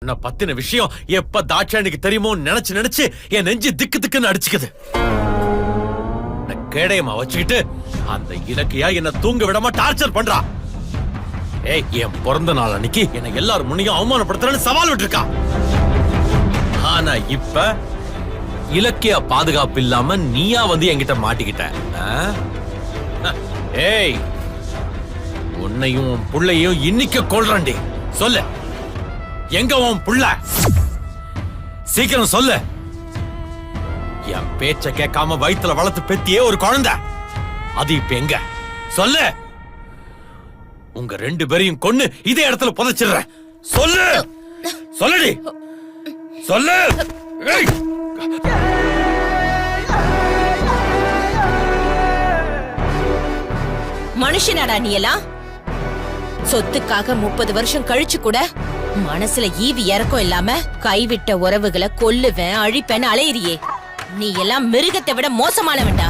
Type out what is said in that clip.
உன்னை பத்தின விஷயம் எப்ப தாட்சாயணிக்கு தெரியுமோ நினைச்சு நினைச்சு என் நெஞ்சு திக்கு திக்குன்னு அடிச்சுக்குது. கேடயமா வச்சுக்கிட்டு அந்த இலக்கியா என்ன தூங்க விடாம டார்ச்சர் பண்றா. ஏய், என் பிறந்த நாள் அன்னைக்கு என்ன எல்லாரும் முன்னையும் அவமானப்படுத்துறேன்னு சவால் விட்டுருக்கா. ஆனா இப்ப இலக்கிய பாதுகாப்பு இல்லாம நீயா வந்து என்கிட்ட மாட்டிக்கிட்ட. ஏய், உன்னையும் உன் புள்ளையும் இன்னைக்கு கொல்றேன்டி. சொல்லு, எங்க உன் புள்ள? சீக்கிரம் சொல்லு. என் பேச்ச கேட்காம வயித்துல வளர்த்து பெத்தியே ஒரு குழந்தை, அது இப்ப எங்க? சொல்லு. உங்க 2 பேரையும் கொன்னு இதே இடத்துல புதைச்சிடுறேன். சொல்லு, சொல்லுடி, சொல்லு. ஏய், மனுஷனாடா நீ எல்லாம்? சொத்துக்காக 30 வருஷம் கழிச்சு கூட மனசுல ஈவி இறக்கம் இல்லாம கைவிட்ட உறவுகளை கொல்லுவேன் அழிப்பேன்னு அலையிறியே. நீ எல்லாம் மிருகத்தை விட மோசமானவன்டா.